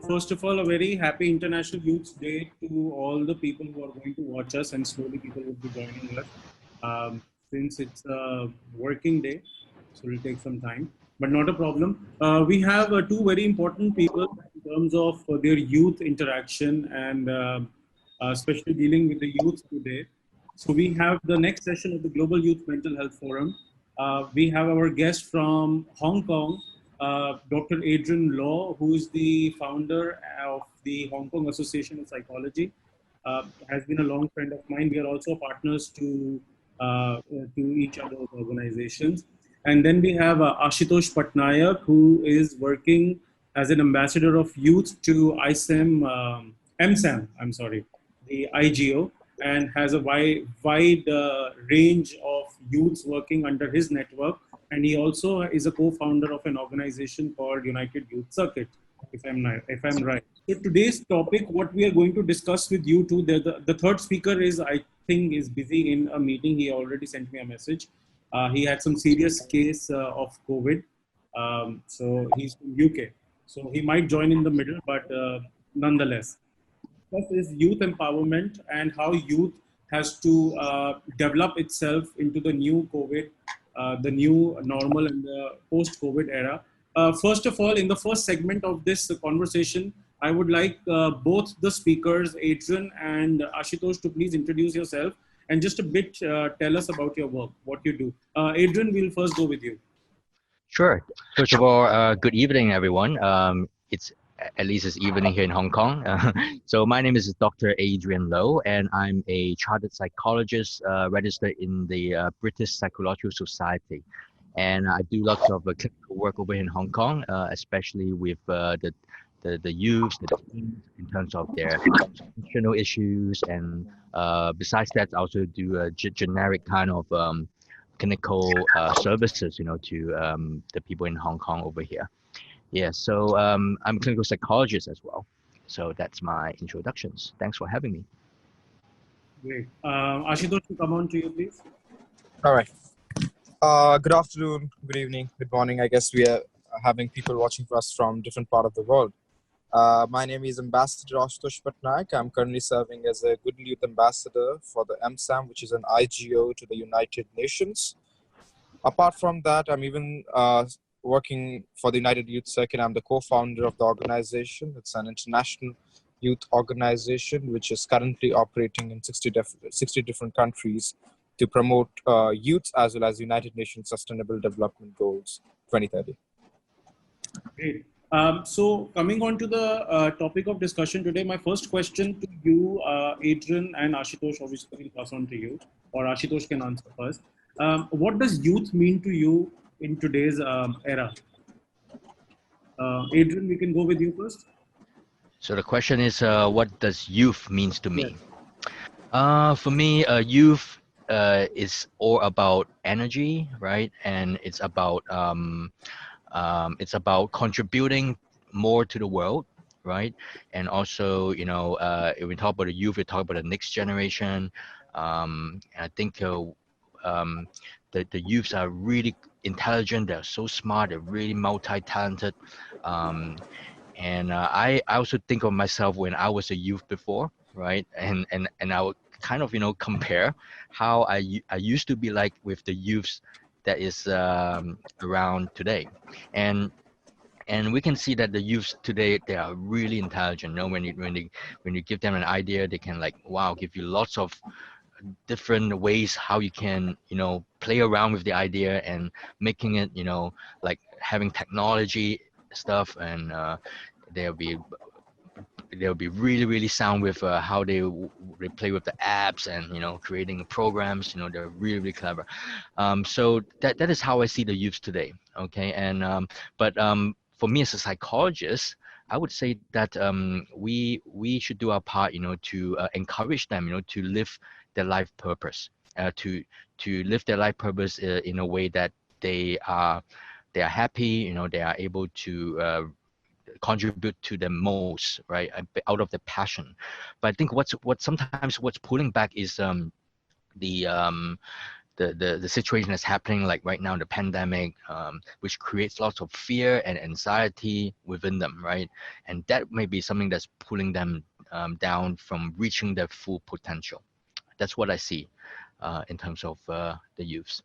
first of all, a very happy International Youth Day to all the people who are going to watch us, and slowly people will be joining us. Since it's a working day, so it'll take some time, but not a problem. We have two very important people in terms of their youth interaction and especially dealing with the youth today. So we have the next session of the Global Youth Mental Health Forum. We have our guest from Hong Kong, Dr. Adrian Law, who is the founder of the Hong Kong Association of Psychology. Has been a long friend of mine. We are also partners to each other's organizations. And then we have Ashutosh Patnaik, who is working as an ambassador of youth to ISAM, MSAM, I'm sorry, the IGO, and has a wide range of youths working under his network. And he also is a co-founder of an organization called United Youth Circuit, if I'm right. So today's topic, what we are going to discuss with you two, the third speaker is, I think, is busy in a meeting. He already sent me a message. He had some serious case of COVID. So he's from UK. So he might join in the middle, but nonetheless. First is youth empowerment and how youth has to develop itself into the new COVID, the new normal and the post-COVID era. First of all, in the first segment of this conversation, I would like both the speakers, Adrian and Ashutosh, to please introduce yourself and just a bit tell us about your work, what you do. Adrian, we'll first go with you. Sure. First of all, good evening, everyone. It's at least it's evening here in Hong Kong. So my name is Dr. Adrian Low, and I'm a chartered psychologist registered in the British Psychological Society. And I do lots of clinical work over here in Hong Kong, especially with the youth, the teens, in terms of their functional issues. And besides that, I also do a generic kind of clinical services, to the people in Hong Kong over here. Yeah, so I'm a clinical psychologist as well. So that's my introductions. Thanks for having me. Great. Ashutosh, to come on to you, please. All right. Good afternoon, good evening, good morning. I guess we are having people watching for us from different part of the world. My name is Ambassador Ashutosh Patnaik. I'm currently serving as a Good Youth Ambassador for the MSAM, which is an IGO to the United Nations. Apart from that, I'm even working for the United Youth Circuit. I'm the co-founder of the organization. It's an international youth organization which is currently operating in 60 different countries to promote youth as well as United Nations Sustainable Development Goals 2030. Great. So coming on to the topic of discussion today, my first question to you, Adrian and Ashutosh, obviously will pass on to you, or Ashutosh can answer first. What does youth mean to you in today's era? Adrian, we can go with you first. So the question is, what does youth means to me? Yes. For me, youth is all about energy, right? And it's about contributing more to the world, right? And also, if we talk about the youth, we talk about the next generation. I think the youths are really intelligent. They're so smart. They're really multi-talented. And I also think of myself when I was a youth before, right? And I would kind of compare how I used to be like with the youths that is around today, and we can see that the youths today, they are really intelligent. When you give them an idea, they can give you lots of different ways how you can play around with the idea and making it like having technology stuff, and they'll be really sound with how they play with the apps and creating programs. They're really clever. So that is how I see the youth today. Okay, and but for me as a psychologist, I would say that we should do our part, to encourage them, to live their life purpose, to live their life purpose in a way that they are happy. They are able to contribute to the most, right, out of the passion. But I think what's sometimes pulling back is the the situation that's happening like right now, the pandemic, which creates lots of fear and anxiety within them, right? And that may be something that's pulling them down from reaching their full potential. That's what I see in terms of the youths.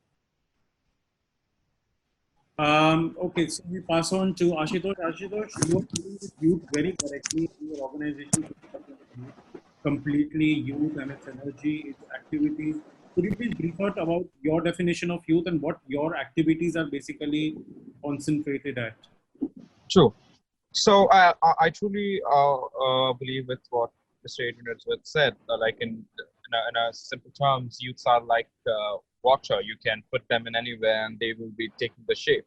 Okay, so we pass on to Ashutosh. Ashutosh, you are dealing with youth very correctly in your organization. Completely youth and its energy, its activities. Could you please brief out about your definition of youth and what your activities are basically concentrated at? Sure. So I truly believe with what Mr. Adrian Edgeworth said. Like in a simple terms, youths are like water. You can put them in anywhere and they will be taking the shape.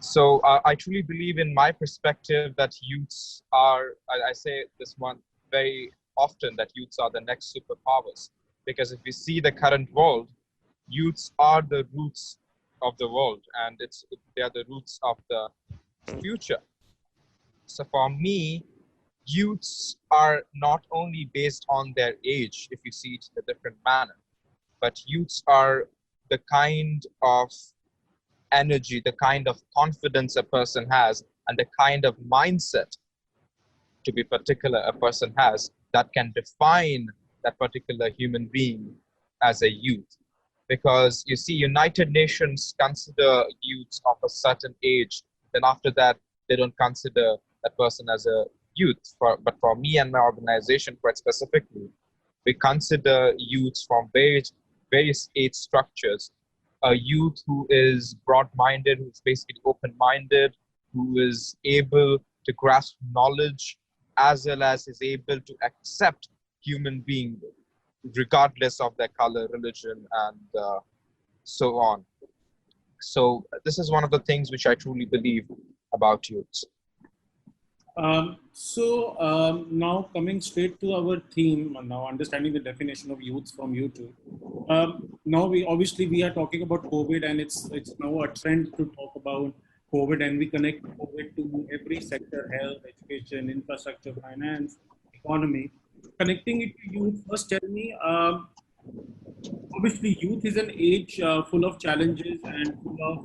So I truly believe in my perspective that youths are, I say this one very often, that youths are the next superpowers. Because if we see the current world, youths are the roots of the world, and they are the roots of the future. So for me, youths are not only based on their age, if you see it in a different manner, but youths are the kind of energy, the kind of confidence a person has, and the kind of mindset, to be particular, a person has that can define that particular human being as a youth. Because you see, United Nations consider youths of a certain age, then after that, they don't consider that person as a youth. But for me and my organization, quite specifically, we consider youths from various age structures. A youth who is broad-minded, who's basically open-minded, who is able to grasp knowledge, as well as is able to accept human being, regardless of their color, religion, and so on. So this is one of the things which I truly believe about youths. Now coming straight to our theme, now understanding the definition of youths from you two. Now we are talking about COVID, and it's now a trend to talk about COVID, and we connect COVID to every sector: health, education, infrastructure, finance, economy. Connecting it to youth, first tell me, obviously youth is an age full of challenges and full of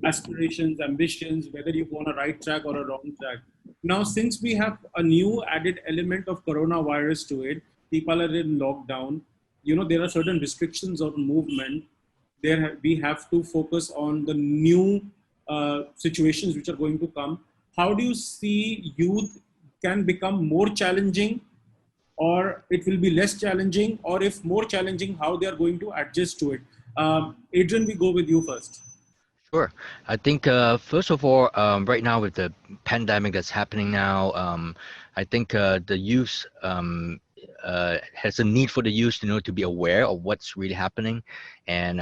aspirations, ambitions, whether you go on a right track or a wrong track. Now, since we have a new added element of coronavirus to it, people are in lockdown, there are certain restrictions on movement. We have to focus on the new situations which are going to come. How do you see youth can become more challenging, or it will be less challenging, or if more challenging, how they are going to adjust to it? Adrian, we go with you first. Sure. I think first of all, right now with the pandemic that's happening now, I think the youth has a need for the youth to be aware of what's really happening, and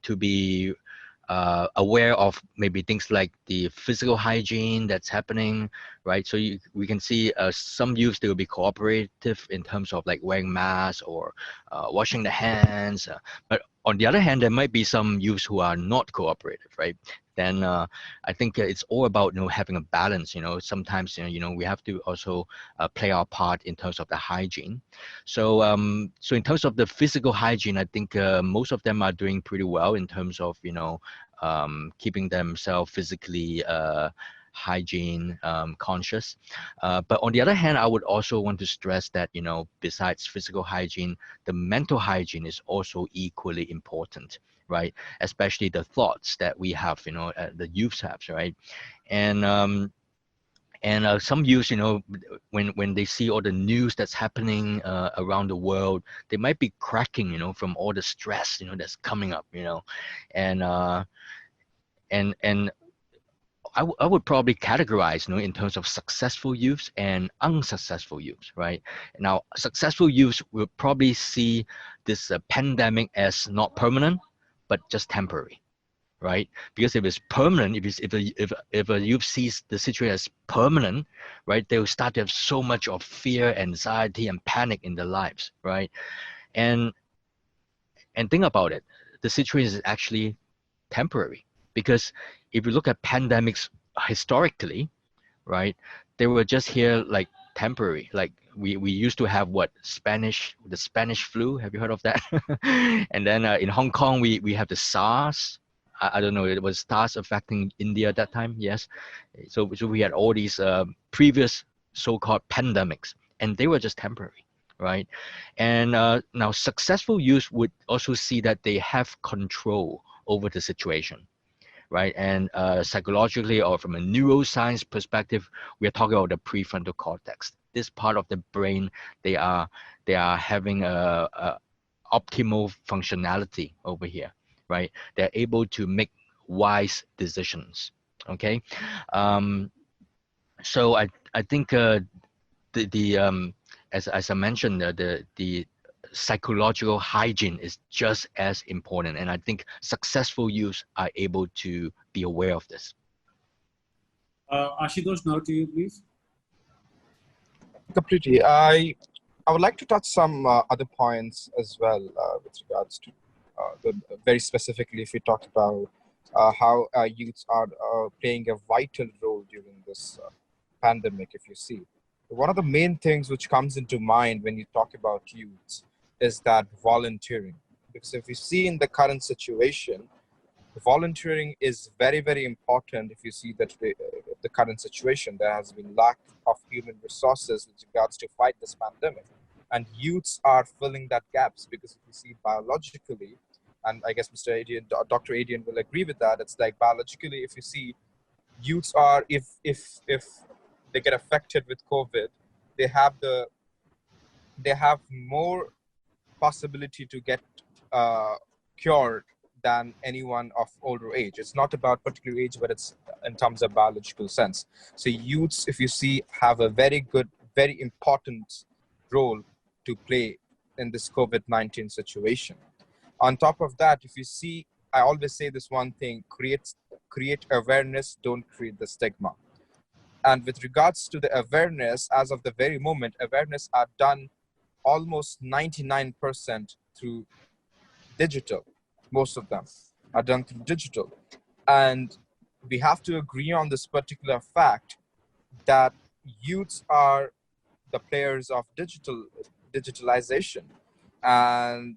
to be aware of maybe things like the physical hygiene that's happening, right? So we can see some youths, they will be cooperative in terms of like wearing masks or washing the hands, but on the other hand, there might be some youths who are not cooperative, right? Then I think it's all about having a balance. Sometimes we have to also play our part in terms of the hygiene. So so in terms of the physical hygiene, I think most of them are doing pretty well in terms of keeping themselves physically hygiene conscious. But on the other hand, I would also want to stress that besides physical hygiene, the mental hygiene is also equally important, right? Especially the thoughts that we have, the youths have, right? And some youths, when they see all the news that's happening around the world, they might be cracking, from all the stress, that's coming up, and I would probably categorize, in terms of successful youths and unsuccessful youths, right? Now, successful youths will probably see this pandemic as not permanent, but just temporary, right? Because if it's permanent, if a youth sees the situation as permanent, right, they will start to have so much of fear, anxiety, and panic in their lives, right? And think about it, the situation is actually temporary. Because if you look at pandemics historically, right, they were just here like temporary, like we used to have what the Spanish flu. Have you heard of that? And then in Hong Kong we have the SARS. I don't know. It was SARS affecting India at that time. Yes. So we had all these previous so-called pandemics, and they were just temporary, right? And now successful youth would also see that they have control over the situation, right? And psychologically or from a neuroscience perspective, we are talking about the prefrontal cortex. This part of the brain, they are having a optimal functionality over here, right? They're able to make wise decisions. Okay, so I think as I mentioned, the psychological hygiene is just as important, and I think successful youth are able to be aware of this. Ashutosh, now to you, please. Completely. I would like to touch some other points as well with regards to very specifically if we talk about how youths are playing a vital role during this pandemic. If you see, one of the main things which comes into mind when you talk about youths is that volunteering. Because if you see in the current situation, volunteering is very, very important. If you see that the current situation, there has been lack of human resources with regards to fight this pandemic, and youths are filling that gaps. Because if you see biologically, and I guess Dr. Adian will agree with that, it's like biologically, if you see, youths are, if they get affected with COVID, they have more possibility to get cured than anyone of older age. It's not about particular age, but it's in terms of biological sense. So youths, if you see, have a very good, very important role to play in this COVID-19 situation. On top of that, if you see, I always say this one thing: create awareness, don't create the stigma. And with regards to the awareness, as of the very moment, awareness are done almost 99% through digital. Most of them are done through digital. And we have to agree on this particular fact that youths are the players of digitalization. And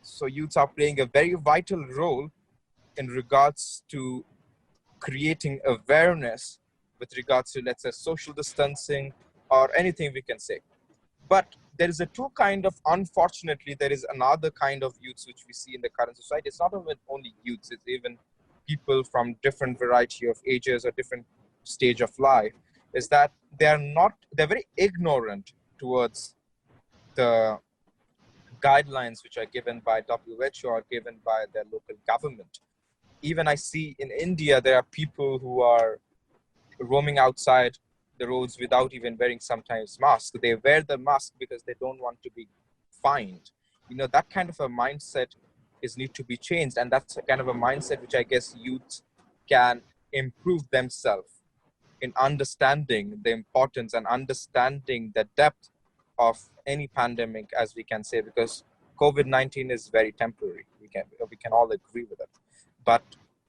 so youths are playing a very vital role in regards to creating awareness with regards to, let's say, social distancing or anything we can say. But there is unfortunately, there is another kind of youths which we see in the current society. It's not only youths, it's even people from different variety of ages or different stage of life, is that they're very ignorant towards the guidelines which are given by WHO or given by their local government. Even I see in India, there are people who are roaming outside the roads without even wearing sometimes masks. They wear the mask because they don't want to be fined. That kind of a mindset need to be changed. And that's a kind of a mindset which I guess youth can improve themselves in understanding the importance and understanding the depth of any pandemic, as we can say, because COVID-19 is very temporary. We can all agree with it. But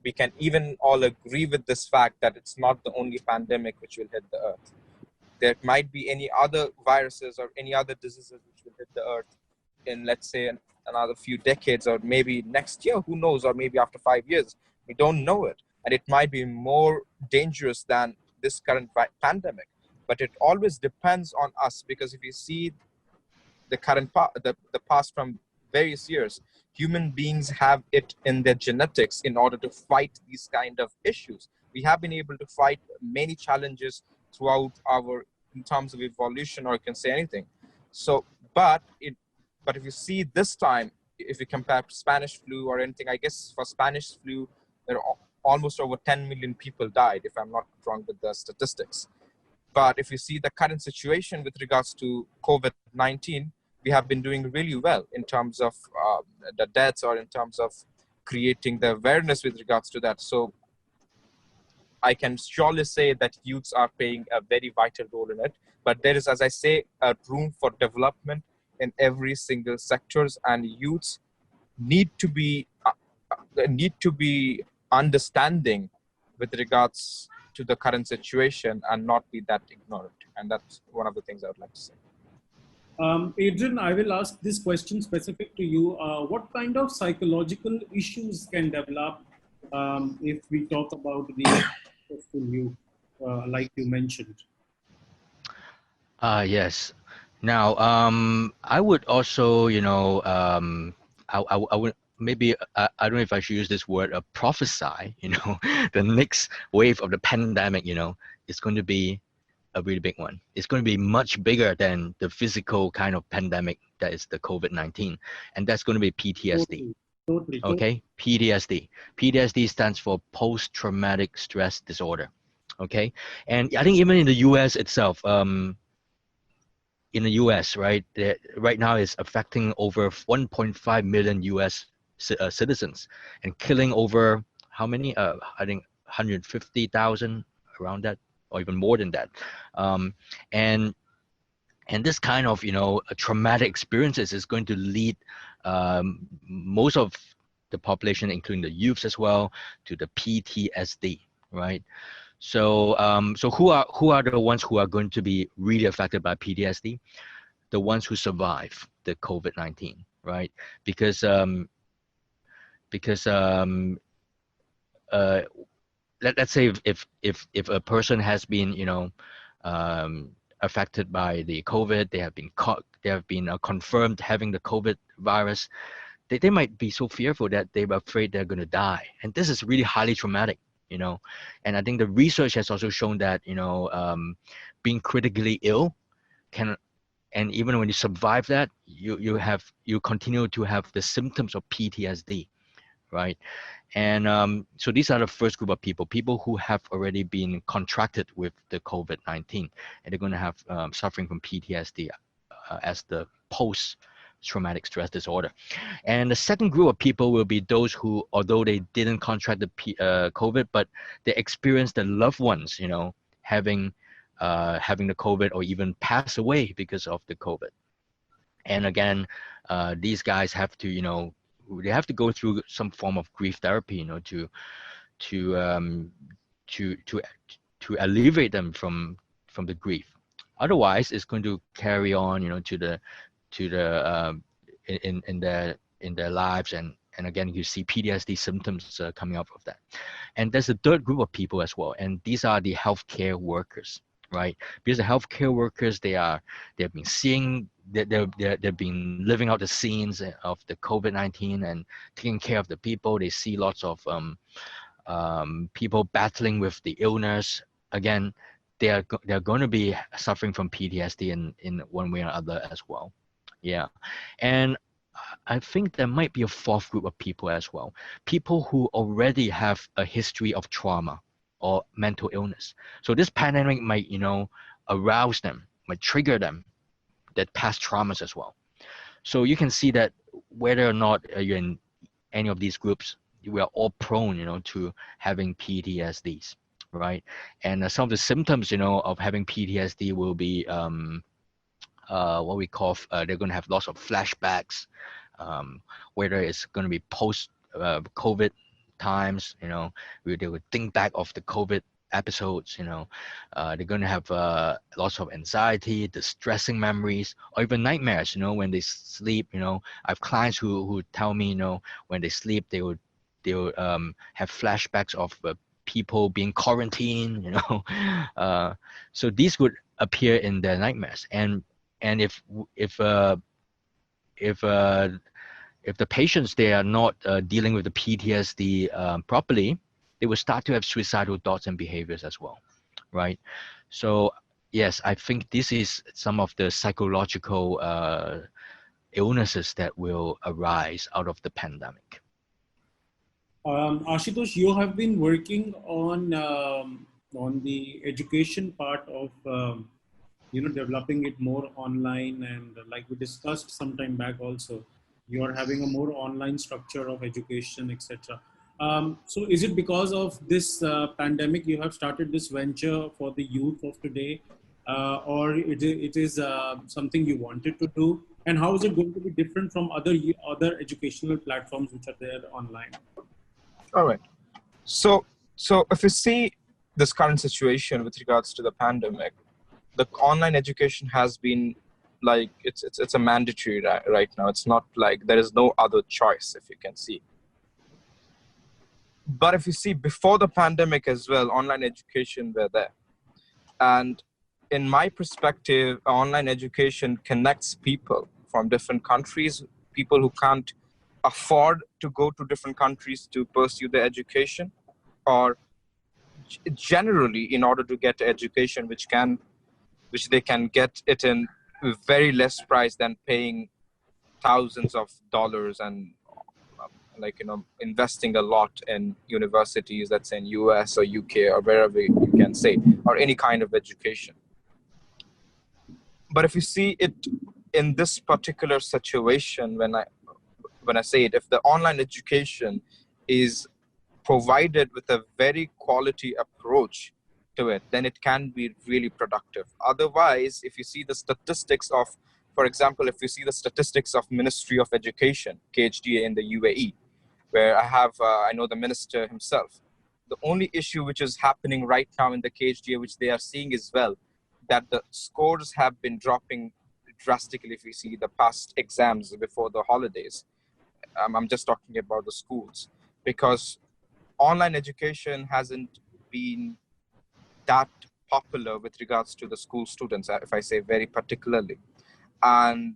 we can even all agree with this fact that it's not the only pandemic which will hit the earth. There might be any other viruses or any other diseases which will hit the earth in, let's say, another few decades, or maybe next year, who knows, or maybe after 5 years. We don't know it. And it might be more dangerous than this current pandemic. But it always depends on us, because if you see the past from various years, human beings have it in their genetics in order to fight these kind of issues. We have been able to fight many challenges throughout in terms of evolution, or you can say anything. So, but if you see this time, if you compare Spanish flu or anything, I guess for Spanish flu, there are almost over 10 million people died, if I'm not wrong with the statistics. But if you see the current situation with regards to COVID-19, we have been doing really well in terms of the deaths, or in terms of creating the awareness with regards to that. So I can surely say that youths are playing a very vital role in it. But there is, as I say, a room for development in every single sectors, and youths need to be understanding with regards to the current situation and not be that ignorant. And that's one of the things I would like to say. Adrian, I will ask this question specific to you. What kind of psychological issues can develop if we talk about the successful youth, like you mentioned? Yes. Now, I would also, I would maybe, I don't know if I should use this word, prophesy, the next wave of the pandemic, is going to be a really big one. It's going to be much bigger than the physical kind of pandemic that is the COVID-19. And that's going to be PTSD. Totally. Okay, PTSD. PTSD stands for post-traumatic stress disorder. Okay, and I think even in the U.S. itself, in the U.S., right, right now is affecting over 1.5 million U.S. Citizens and killing over how many? I think 150,000, around that, or even more than that. Um, and and this kind of traumatic experiences is going to lead most of the population, including the youths as well, to the PTSD, right? So so who are the ones who are going to be really affected by PTSD? The ones who survive the COVID-19, right? Because because let's say if a person has been affected by the COVID, they have been caught, they have been confirmed having the COVID virus, they might be so fearful that they're afraid they're going to die, and this is really highly traumatic. And I think the research has also shown that being critically ill can, and even when you survive that, you continue to have the symptoms of PTSD, right? And so these are the first group of people who have already been contracted with the COVID-19, and they're going to have suffering from PTSD as the post-traumatic stress disorder. And the second group of people will be those who, although they didn't contract the COVID, but they experienced their loved ones, having the COVID, or even pass away because of the COVID. And again, these guys have to, they have to go through some form of grief therapy, to alleviate them from the grief. Otherwise, it's going to carry on, to the in their lives, and again, you see PTSD symptoms coming up of that. And there's a third group of people as well, and these are the healthcare workers, right? Because the healthcare workers, they've been seeing, they've been living out the scenes of the COVID-19 and taking care of the people. They see lots of people battling with the illness. Again, they're going to be suffering from PTSD in one way or other as well. Yeah. And I think there might be a fourth group of people as well. People who already have a history of trauma or mental illness. So this pandemic might, arouse them, might trigger them, that past traumas as well. So you can see that whether or not you're in any of these groups, we are all prone, to having PTSDs, right? And some of the symptoms, of having PTSD will be what we call, they're going to have lots of flashbacks, whether it's going to be post COVID times, they would think back of the COVID episodes, they're going to have lots of anxiety, distressing memories, or even nightmares, when they sleep. I have clients who tell me, when they sleep, they would have flashbacks of people being quarantined, so these would appear in their nightmares. And if the patients, they are not dealing with the PTSD properly, they will start to have suicidal thoughts and behaviors as well, right? So yes, I think this is some of the psychological illnesses that will arise out of the pandemic. Ashutosh, you have been working on the education part of developing it more online, and like we discussed some time back also, you are having a more online structure of education, etc. So is it because of this pandemic you have started this venture for the youth of today, or it is something you wanted to do? And how is it going to be different from other educational platforms which are there online? All right. So if you see this current situation with regards to the pandemic, the online education has been like it's a mandatory right now. It's not like there is no other choice, if you can see. But if you see, before the pandemic as well, online education were there. And in my perspective, online education connects people from different countries, people who can't afford to go to different countries to pursue their education, or generally in order to get education which they can get it in very less price than paying thousands of dollars and investing a lot in universities that's in US or UK or wherever you can say, or any kind of education. But if you see it in this particular situation, when I say it, if the online education is provided with a very quality approach to it, then it can be really productive. Otherwise, if you see the statistics of, for example, if you see the statistics of Ministry of Education, KHDA in the UAE, where I know the minister himself, the only issue which is happening right now in the KHDA, which they are seeing as well, that the scores have been dropping drastically. If you see the past exams before the holidays, I'm just talking about the schools, because online education hasn't been that popular with regards to the school students, if I say very particularly. And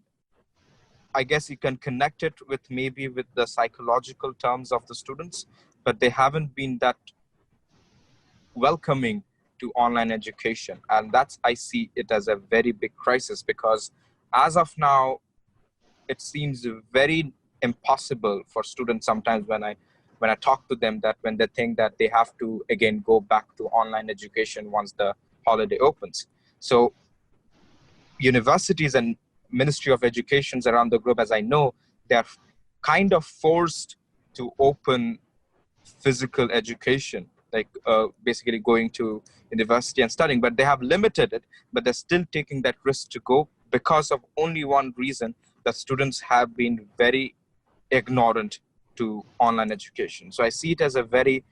I guess you can connect it with maybe with the psychological terms of the students, but they haven't been that welcoming to online education. And that's, I see it as a very big crisis, because as of now, it seems very impossible for students sometimes when I talk to them, that when they think that they have to again go back to online education once the holiday opens. So universities and Ministry of Educations around the globe, as I know, they're kind of forced to open physical education, like basically going to university and studying, but they have limited it, but they're still taking that risk to go because of only one reason, that students have been very ignorant to online education. So I see it as a very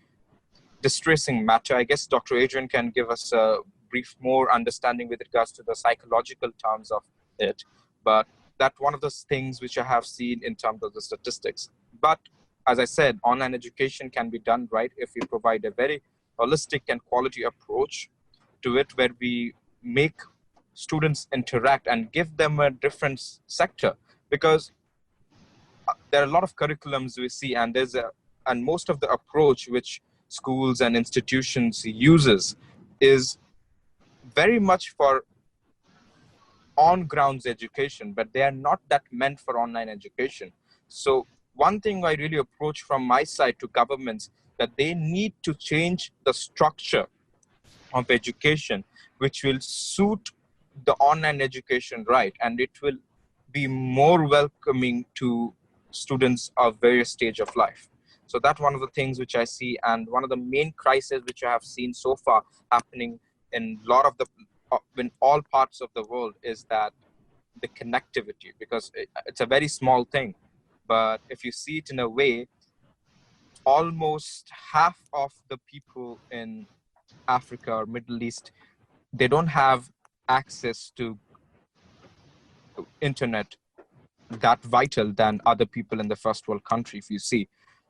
distressing matter. I guess Dr. Adrian can give us a brief more understanding with regards to the psychological terms of it. But that's one of those things which I have seen in terms of the statistics. But as I said, online education can be done right if we provide a very holistic and quality approach to it, where we make students interact and give them a different sector. Because there are a lot of curriculums we see, and and most of the approach which schools and institutions uses is very much for on-grounds education, but they are not that meant for online education. So one thing I really approach from my side to governments, that they need to change the structure of education, which will suit the online education right, and it will be more welcoming to students of various stage of life. So that's one of the things which I see, and one of the main crises which I have seen so far happening in in all parts of the world, is that the connectivity, because it's a very small thing, but if you see it in a way, almost half of the people in Africa or Middle East, they don't have access to internet that vital than other people in the first world country, if you see.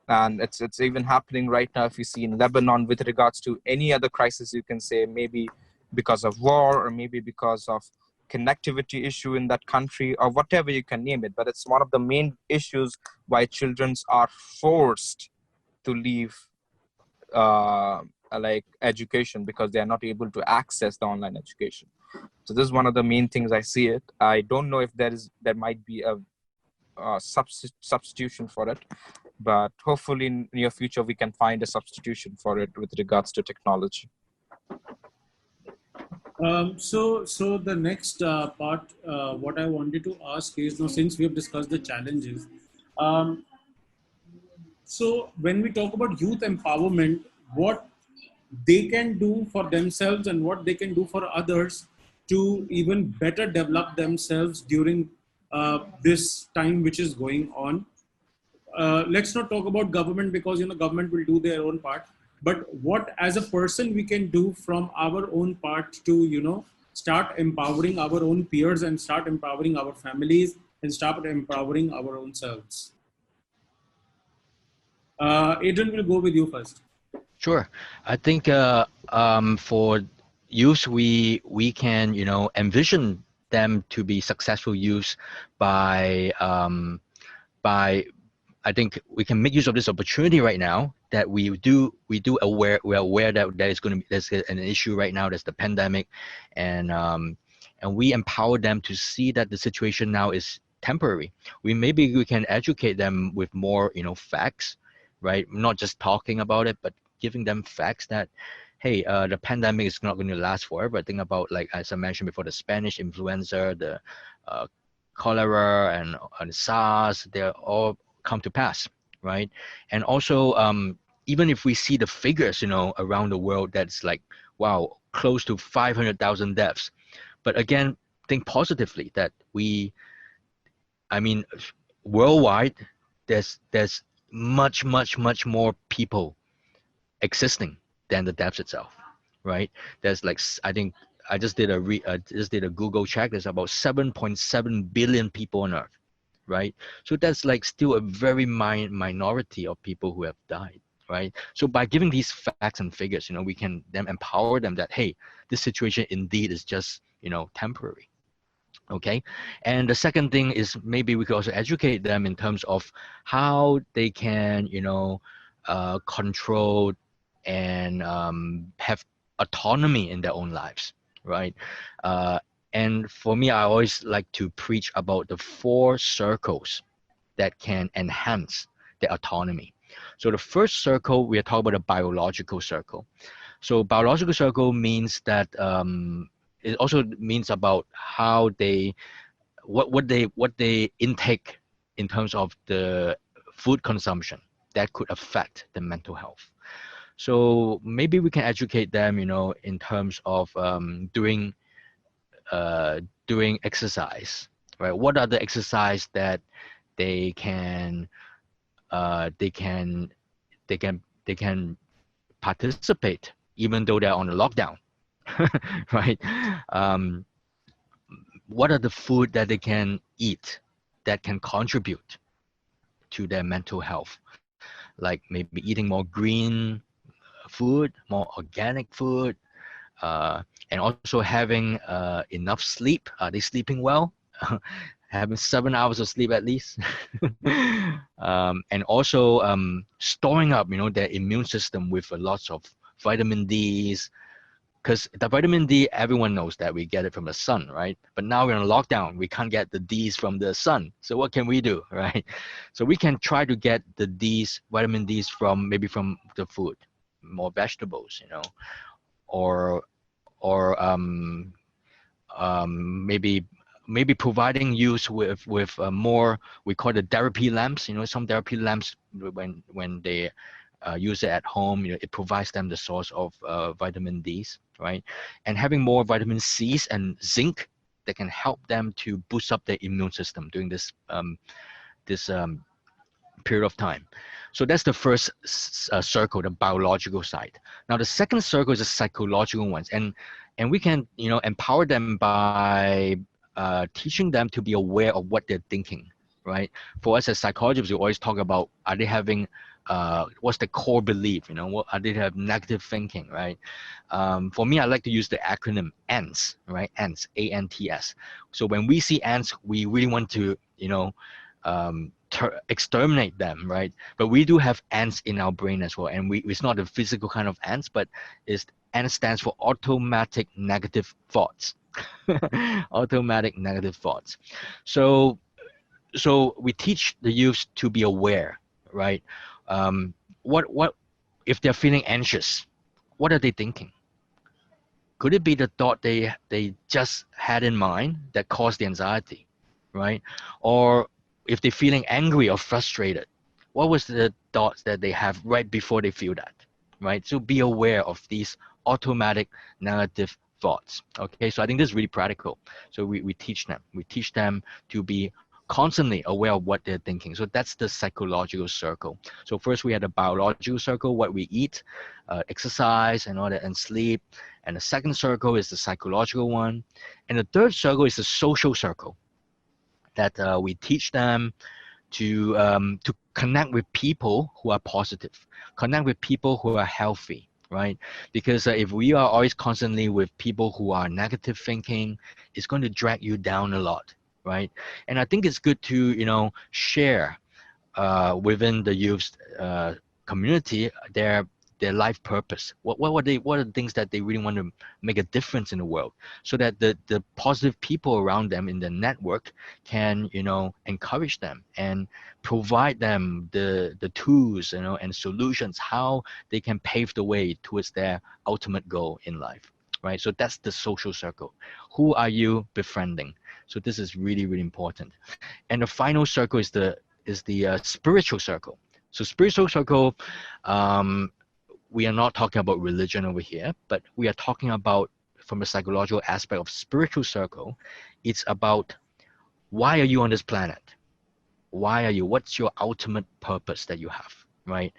And it's even happening right now, if you see in Lebanon, with regards to any other crisis, you can say maybe because of war, or maybe because of connectivity issue in that country, or whatever you can name it. But it's one of the main issues why children are forced to leave like education, because they are not able to access the online education. So this is one of the main things I see it. I don't know if there might be a substitution for it, but hopefully in near future we can find a substitution for it with regards to technology. So the next part, what I wanted to ask is, now since we have discussed the challenges, so when we talk about youth empowerment, what they can do for themselves and what they can do for others to even better develop themselves during this time which is going on. Let's not talk about government, because government will do their own part. But what as a person we can do from our own part to start empowering our own peers and start empowering our families and start empowering our own selves. Adrian will go with you first. Sure. I think for youth, we can, you know, envision them to be successful youth by I think we can make use of this opportunity right now that we're aware that there is going to be there's an issue right now. There's the pandemic, and we empower them to see that the situation now is temporary. Maybe we can educate them with more, you know, facts, right? Not just talking about it, but giving them facts that, hey, the pandemic is not going to last forever. Think about, like as I mentioned before, the Spanish influenza, the cholera, and SARS. They're all come to pass, right? And also, even if we see the figures, you know, around the world, that's like, wow, close to 500,000 deaths. But again, think positively that I mean, worldwide, there's much more people existing than the deaths itself, right? There's like, I think I just did a Google check. There's about 7.7 billion people on Earth, right? So that's like still a very minority of people who have died, right? So by giving these facts and figures, you know, we can then empower them that, hey, this situation indeed is just, you know, temporary. Okay. And the second thing is maybe we could also educate them in terms of how they can, you know, control and have autonomy in their own lives, right? And for me, I always like to preach about the 4 circles that can enhance their autonomy. So the first circle, we are talking about a biological circle. So biological circle means that it also means about how what they intake in terms of the food consumption that could affect the mental health. So maybe we can educate them, you know, in terms of doing exercise, right? What are the exercise that they can participate even though they're on a lockdown, right? What are the food that they can eat that can contribute to their mental health? Like maybe eating more green food, more organic food, and also having enough sleep. Are they sleeping well? Having 7 hours of sleep at least. And also storing up, you know, their immune system with lots of vitamin Ds, because the vitamin D, everyone knows that we get it from the sun, right? But now we're on lockdown, we can't get the Ds from the sun. So what can we do, right? So we can try to get the Ds, vitamin Ds from maybe from the food, more vegetables, you know, or maybe providing use with more, we call it therapy lamps. You know, some therapy lamps, when they use it at home, you know, it provides them the source of vitamin Ds, right? And having more vitamin Cs and zinc that can help them to boost up their immune system during this period of time. So that's the first circle, the biological side. Now the second circle is the psychological ones, and we can, you know, empower them by teaching them to be aware of what they're thinking, right? For us as psychologists, we always talk about, are they having what's the core belief, you know, what are they have negative thinking, right? For me, I like to use the acronym ANTS, right? ANTS, ANTS. So when we see ants, we really want to, you know, exterminate them, right? But we do have ants in our brain as well, and it's not a physical kind of ants, but ANT stands for automatic negative thoughts. Automatic negative thoughts. So we teach the youth to be aware, right? What if they're feeling anxious? What are they thinking? Could it be the thought they just had in mind that caused the anxiety, right? Or if they're feeling angry or frustrated, what was the thoughts that they have right before they feel that, right? So be aware of these automatic negative thoughts. Okay, so I think this is really practical. So we teach them to be constantly aware of what they're thinking. So that's the psychological circle. So first we had the biological circle, what we eat, exercise and all that, and sleep. And the second circle is the psychological one. And the third circle is the social circle that we teach them to connect with people who are positive, connect with people who are healthy, right? Because if we are always constantly with people who are negative thinking, it's going to drag you down a lot, right? And I think it's good to share within the youth community their life purpose. What are the things that they really want to make a difference in the world, so that the positive people around them in the network can encourage them and provide them the tools and solutions how they can pave the way towards their ultimate goal in life, right? So that's the social circle. Who are you befriending? So this is really, really important. And the final circle is the spiritual circle. So spiritual circle, we are not talking about religion over here, but we are talking about, from a psychological aspect of spiritual circle, it's about, why are you on this planet? Why are you? What's your ultimate purpose that you have, right?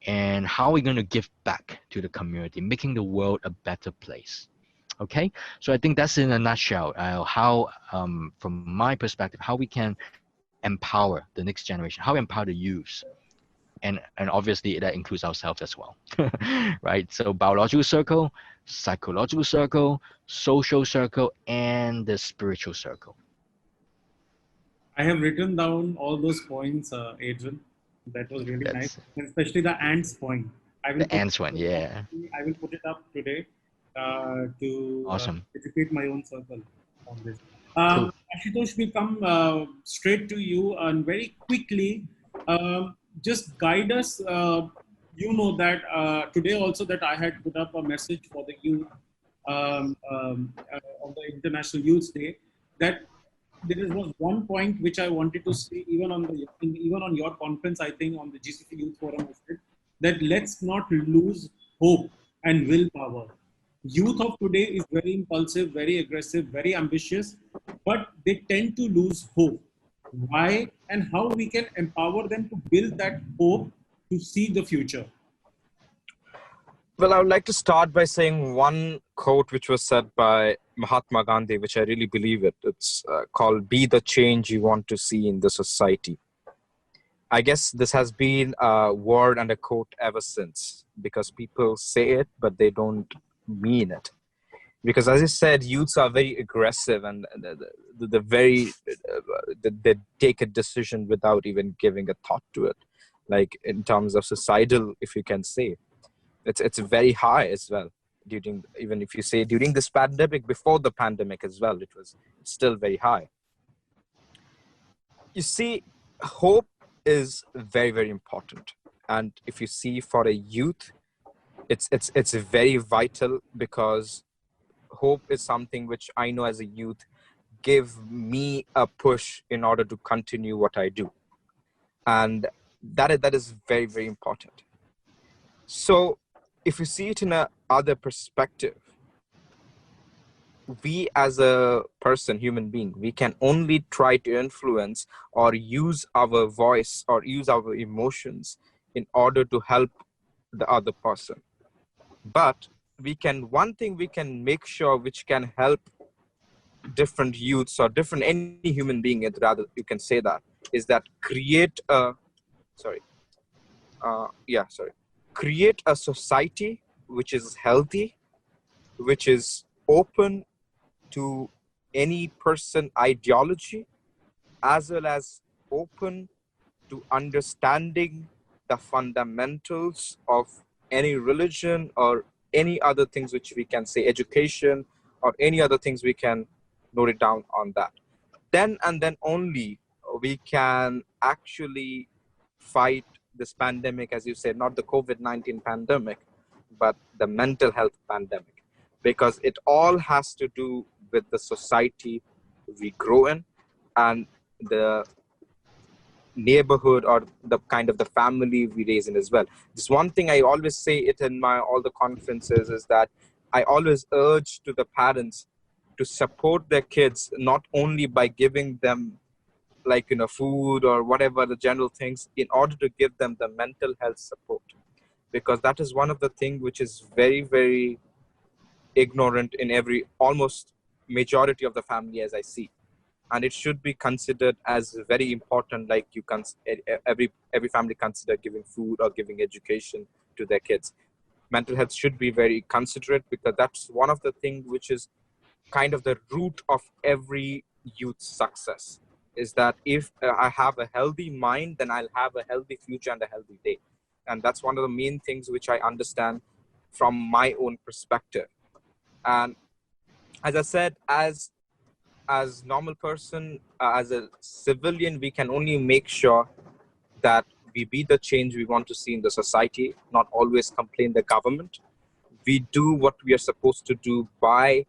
And how are we going to give back to the community, making the world a better place? Okay, so I think that's in a nutshell how, from my perspective, how we can empower the next generation, how we empower the youth. And obviously that includes ourselves as well. Right? So biological circle, psychological circle, social circle, and the spiritual circle. I have written down all those points, Adrian. That was really nice, especially the ants point. The ants one, yeah. I will put it up today to Awesome. educate my own circle on this. Cool. Ashutosh, we come straight to you and very quickly, just guide us. You know that today also that I had put up a message for the youth on the International Youth Day, that there was one point which I wanted to say even on your conference, I think on the GCC Youth Forum, that let's not lose hope and willpower. Youth of today is very impulsive, very aggressive, very ambitious, but they tend to lose hope. Why and how we can empower them to build that hope to see the future? Well, I would like to start by saying one quote which was said by Mahatma Gandhi, which I really believe it. It's called, "Be the change you want to see in the society." I guess this has been a word and a quote ever since, because people say it, but they don't mean it. Because as I said, youths are very aggressive, and they take a decision without even giving a thought to it. Like in terms of societal, if you can say, it's very high as well. Even if you say during this pandemic, before the pandemic as well, it was still very high. You see, hope is very, very important. And if you see for a youth, it's very vital, because hope is something which I know as a youth give me a push in order to continue what I do. And that is very, very important. So if you see it in a other perspective, we as a person, human being, we can only try to influence or use our voice or use our emotions in order to help the other person. But one thing we can make sure which can help different youths or any human being, rather you can say that, is that create a society which is healthy, which is open to any person ideology, as well as open to understanding the fundamentals of any religion or any other things which we can say, education or any other things, we can note it down on that. Then and then only we can actually fight this pandemic, as you said, not the COVID-19 pandemic, but the mental health pandemic, because it all has to do with the society we grow in and the neighborhood or the kind of the family we raise in as well. This one thing I always say it in all the conferences is that I always urge to the parents to support their kids, not only by giving them like, food or whatever the general things, in order to give them the mental health support, because that is one of the things which is very, very ignorant in every almost majority of the family, as I see. And it should be considered as very important, like every family consider giving food or giving education to their kids. Mental health should be very considerate, because that's one of the things which is kind of the root of every youth's success, is that if I have a healthy mind, then I'll have a healthy future and a healthy day. And that's one of the main things which I understand from my own perspective. And as I said, as normal person, as a civilian, we can only make sure that we be the change we want to see in the society, not always complain the government. We do what we are supposed to do by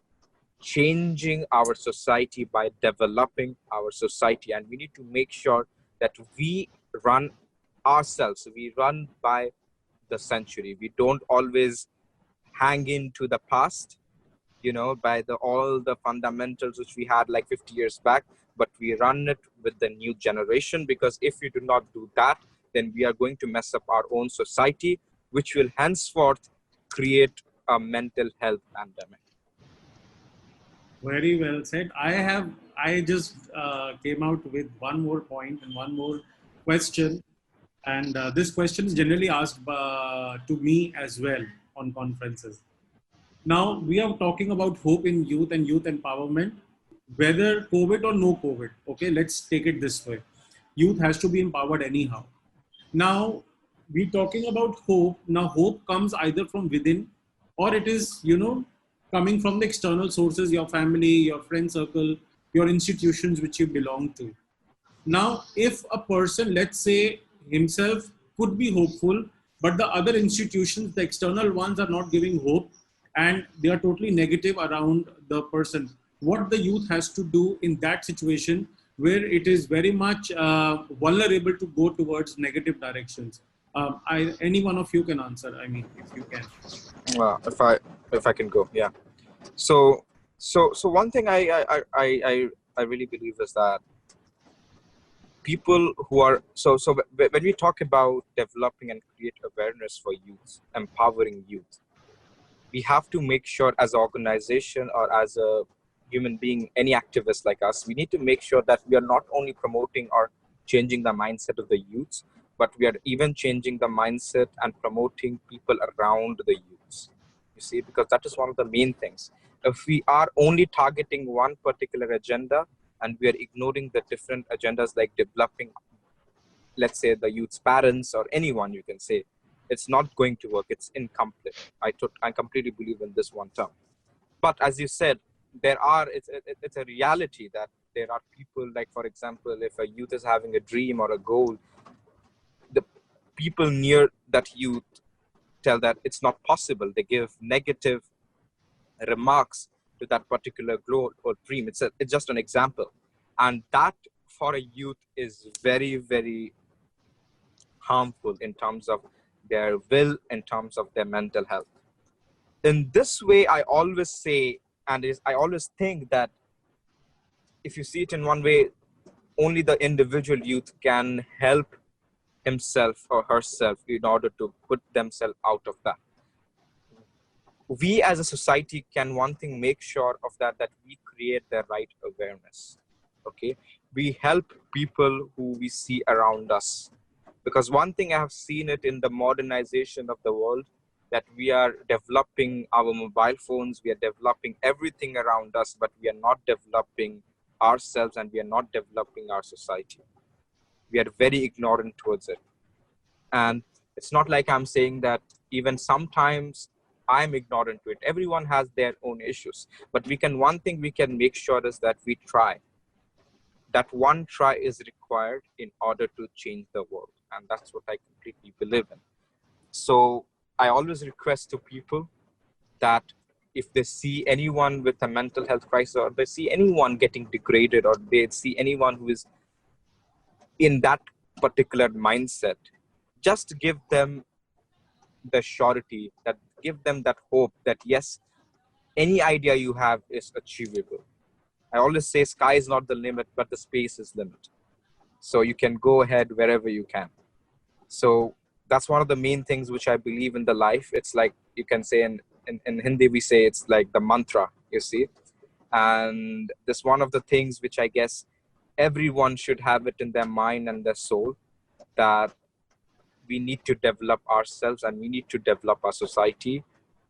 changing our society, by developing our society. And we need to make sure that we run ourselves. We run by the century. We don't always hang into the past, by all the fundamentals which we had like 50 years back, but we run it with the new generation. Because if we do not do that, then we are going to mess up our own society, which will henceforth create a mental health pandemic. Very well said. I just came out with one more point and one more question. And this question is generally asked to me as well on conferences. Now, we are talking about hope in youth and youth empowerment, whether COVID or no COVID. Okay, let's take it this way. Youth has to be empowered anyhow. Now, we're talking about hope. Now, hope comes either from within, or it is, coming from the external sources, your family, your friend circle, your institutions which you belong to. Now, if a person, let's say himself, could be hopeful, but the other institutions, the external ones, are not giving hope, and they are totally negative around the person, what the youth has to do in that situation where it is very much vulnerable to go towards negative directions? Any one of you can answer. I mean, if you can. Well, if I can go, yeah. So one thing I really believe is that people who are when we talk about developing and create awareness for youth, empowering youth, we have to make sure, as an organization or as a human being, any activist like us, we need to make sure that we are not only promoting or changing the mindset of the youths, but we are even changing the mindset and promoting people around the youths. You see, because that is one of the main things. If we are only targeting one particular agenda and we are ignoring the different agendas, like developing, let's say, the youth's parents or anyone, you can say, it's not going to work. It's incomplete. I completely believe in this one term. But as you said, it's a reality that there are people, like, for example, if a youth is having a dream or a goal, the people near that youth tell that it's not possible. They give negative remarks to that particular goal or dream. It's just an example. And that for a youth is very, very harmful in terms of their will, in terms of their mental health. In this way, I always say, I always think that if you see it in one way, only the individual youth can help himself or herself in order to put themselves out of that. We as a society can, one thing, make sure of that we create the right awareness. Okay, we help people who we see around us, because one thing I have seen it in the modernization of the world, that we are developing our mobile phones, we are developing everything around us, but we are not developing ourselves and we are not developing our society. We are very ignorant towards it. And it's not like I'm saying that even sometimes I'm ignorant to it. Everyone has their own issues, but one thing we can make sure is that we try. That one try is required in order to change the world. And that's what I completely believe in. So I always request to people that if they see anyone with a mental health crisis, or they see anyone getting degraded, or they see anyone who is in that particular mindset, just give them the surety, that give them that hope that yes, any idea you have is achievable. I always say sky is not the limit, but the space is limit. So you can go ahead wherever you can. So that's one of the main things which I believe in the life. It's like, you can say in Hindi, we say it's like the mantra, you see. And this one of the things which I guess everyone should have it in their mind and their soul, that we need to develop ourselves and we need to develop our society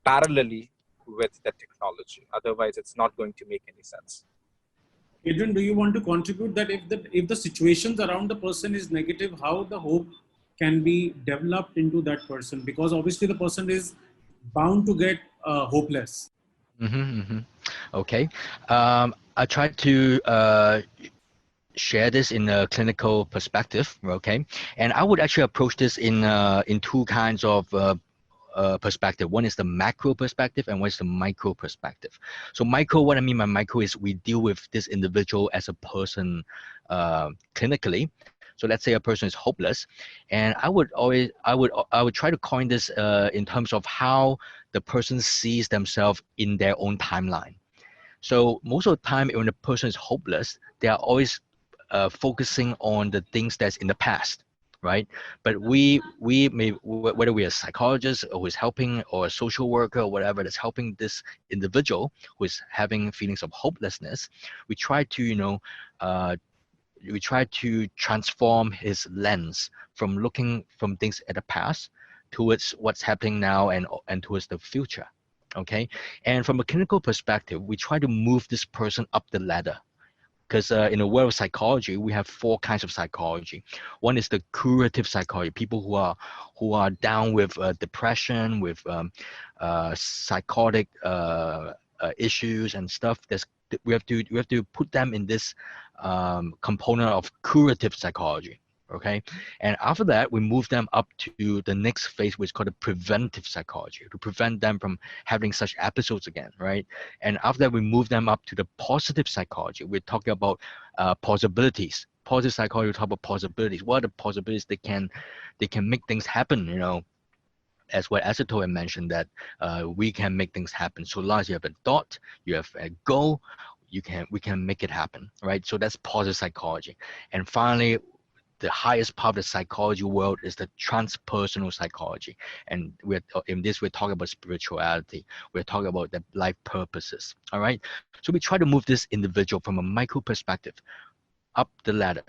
parallelly with the technology. Otherwise, it's not going to make any sense. Adrian, do you want to contribute that if the situations around the person is negative, how the hope can be developed into that person? Because obviously the person is bound to get hopeless. Okay. I try to share this in a clinical perspective, okay? And I would actually approach this in two kinds of perspective. One is the macro perspective and one is the micro perspective. So micro, what I mean by micro is we deal with this individual as a person clinically. So let's say a person is hopeless, and I would try to coin this in terms of how the person sees themselves in their own timeline. So most of the time when a person is hopeless, they are always focusing on the things that's in the past, right? But we may, whether we are a psychologist or who is helping, or a social worker or whatever that's helping this individual who is having feelings of hopelessness, we try to we try to transform his lens from looking from things at the past towards what's happening now and towards the future. Okay, and from a clinical perspective, we try to move this person up the ladder, because in the world of psychology, we have four kinds of psychology. One is the curative psychology, people who are down with depression, with psychotic issues and stuff. We have to put them in this component of curative psychology. Okay, and after that we move them up to the next phase, which is called the preventive psychology, to prevent them from having such episodes again, right? And after that we move them up to the positive psychology. We're talking about possibilities. Positive psychology, we talk about possibilities. What are the possibilities? They can make things happen, as what Asito had mentioned, that we can make things happen. So long as you have a thought, you have a goal, we can make it happen, right? So that's positive psychology. And finally, the highest part of the psychology world is the transpersonal psychology. And we're talking about spirituality. We're talking about the life purposes. All right. So we try to move this individual from a micro perspective up the ladder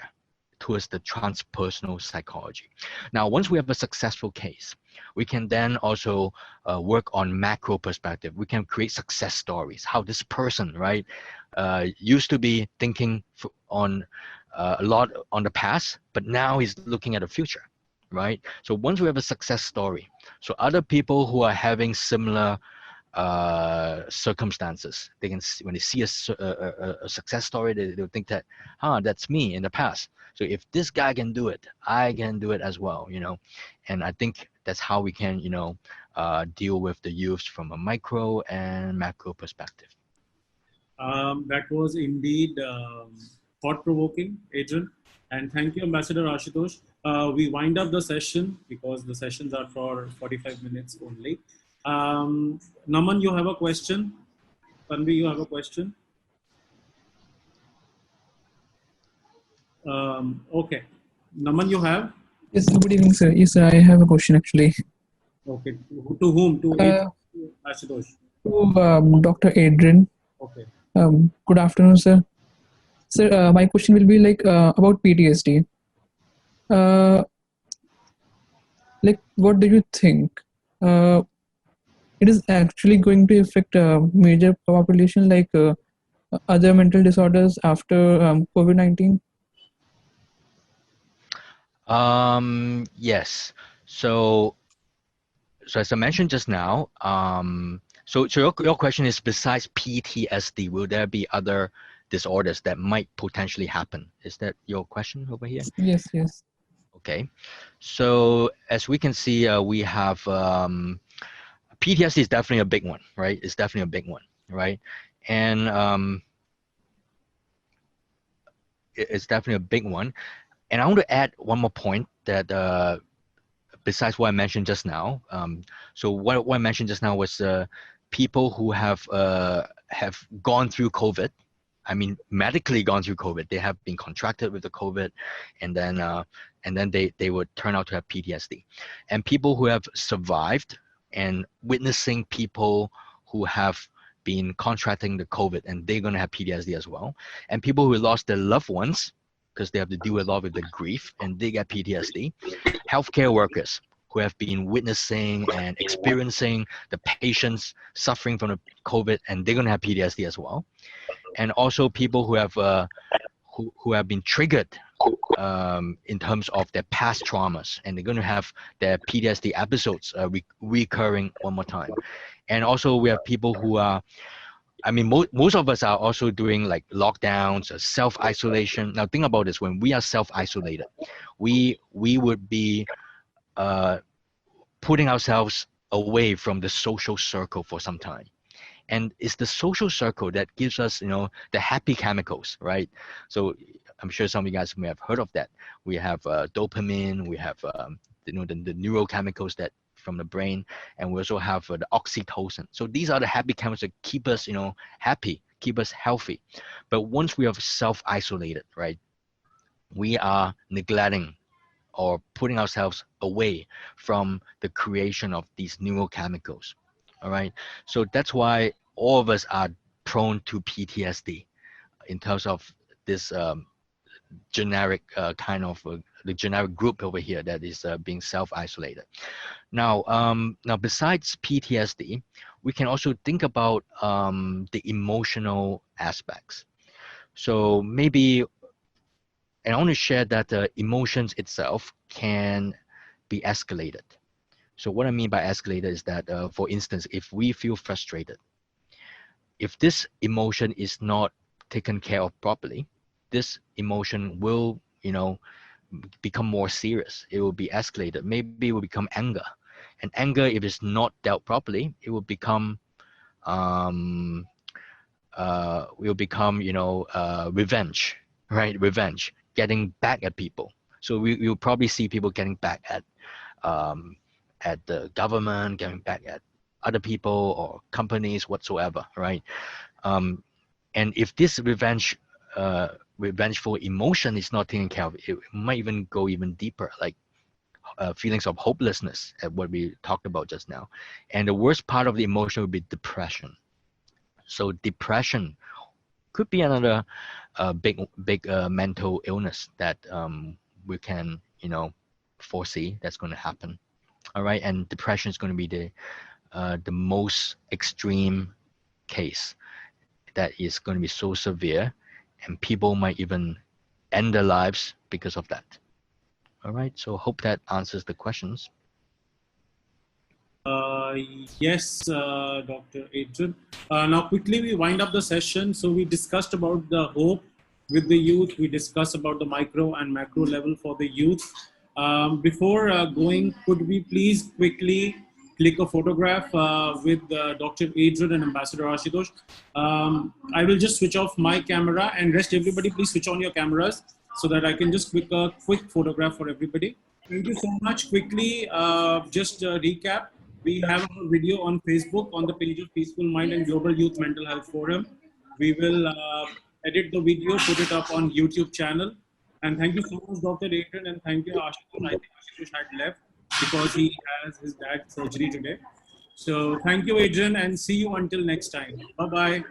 towards the transpersonal psychology. Now, once we have a successful case, we can then also work on macro perspective. We can create success stories, how this person, right, used to be thinking on a lot on the past, but now he's looking at the future, right? So once we have a success story, so other people who are having similar circumstances, they can see, when they see a success story, they'll think that, that's me in the past. So if this guy can do it, I can do it as well, And I think that's how we can, deal with the youth from a micro and macro perspective. That was indeed thought-provoking, Adrian. And thank you, Ambassador Ashutosh. We wind up the session because the sessions are for 45 minutes only. Naman, you have a question? Tanvi, you have a question? Okay. Naman, you have? Yes, good evening, sir. Yes, sir, I have a question actually. Okay. To whom? To Ashutosh? To Dr. Adrian. Okay. Good afternoon, sir. Sir, my question will be like about PTSD. Like, what do you think? It is actually going to affect a major population like other mental disorders after COVID-19? Yes. So as I mentioned just now, so your question is, besides PTSD, will there be other disorders that might potentially happen? Is that your question over here? Yes. Okay. So as we can see, we have PTSD is definitely a big one, right? It's definitely a big one, right? And it's definitely a big one. And I want to add one more point that besides what I mentioned just now. So what I mentioned just now was people who have gone through COVID, I mean, medically gone through COVID. They have been contracted with the COVID, and then they would turn out to have PTSD. And people who have survived and witnessing people who have been contracting the COVID, and they're going to have PTSD as well. And people who lost their loved ones because they have to deal a lot with the grief, and they get PTSD. Healthcare workers who have been witnessing and experiencing the patients suffering from the COVID, and they're going to have PTSD as well. And also people who have been triggered in terms of their past traumas, and they're going to have their PTSD episodes recurring one more time. And also we have people who are, I mean, most of us are also doing like lockdowns or self-isolation. Now think about this: when we are self-isolated, we would be putting ourselves away from the social circle for some time. And it's the social circle that gives us, you know, the happy chemicals, right? So I'm sure some of you guys may have heard of that. We have dopamine, we have you know, the neurochemicals that from the brain, and we also have the oxytocin. So these are the happy chemicals that keep us, you know, happy, keep us healthy. But once we have self-isolated, right, we are neglecting or putting ourselves away from the creation of these neurochemicals. All right. So that's why all of us are prone to PTSD in terms of this generic kind of the generic group over here that is being self-isolated. Now, besides PTSD, we can also think about the emotional aspects. So maybe, and I want to share that emotions itself can be escalated. So what I mean by escalated is that, for instance, if we feel frustrated, if this emotion is not taken care of properly, this emotion will, you know, become more serious. It will be escalated. Maybe it will become anger. And anger, if it's not dealt properly, it will become, you know, revenge, right? Revenge, getting back at people. So you'll probably see people getting back at the government, getting back at other people or companies whatsoever, right? And if this revengeful emotion is not taken care of, it might even go even deeper, like feelings of hopelessness, at what we talked about just now. And the worst part of the emotion would be depression. So depression could be another big mental illness that we can, you know, foresee that's going to happen. All right, and depression is going to be the most extreme case that is going to be so severe, and people might even end their lives because of that. All right, so hope that answers the questions. Yes, Dr. Adrian. Now quickly we wind up the session. So we discussed about the hope with the youth. We discussed about the micro and macro level for the youth. Before going, could we please quickly click a photograph with Dr. Adrian and Ambassador Ashutosh? I will just switch off my camera, and rest everybody please switch on your cameras so that I can just click a quick photograph for everybody. Thank you so much. Quickly, just recap. We have a video on Facebook on the page of Peaceful Mind and Global Youth Mental Health Forum. We will edit the video, put it up on YouTube channel. And thank you so much, Dr. Adrian, and thank you, Ashutosh. I think Ashutosh had left because he has his dad's surgery today. So thank you, Adrian, and see you until next time. Bye-bye.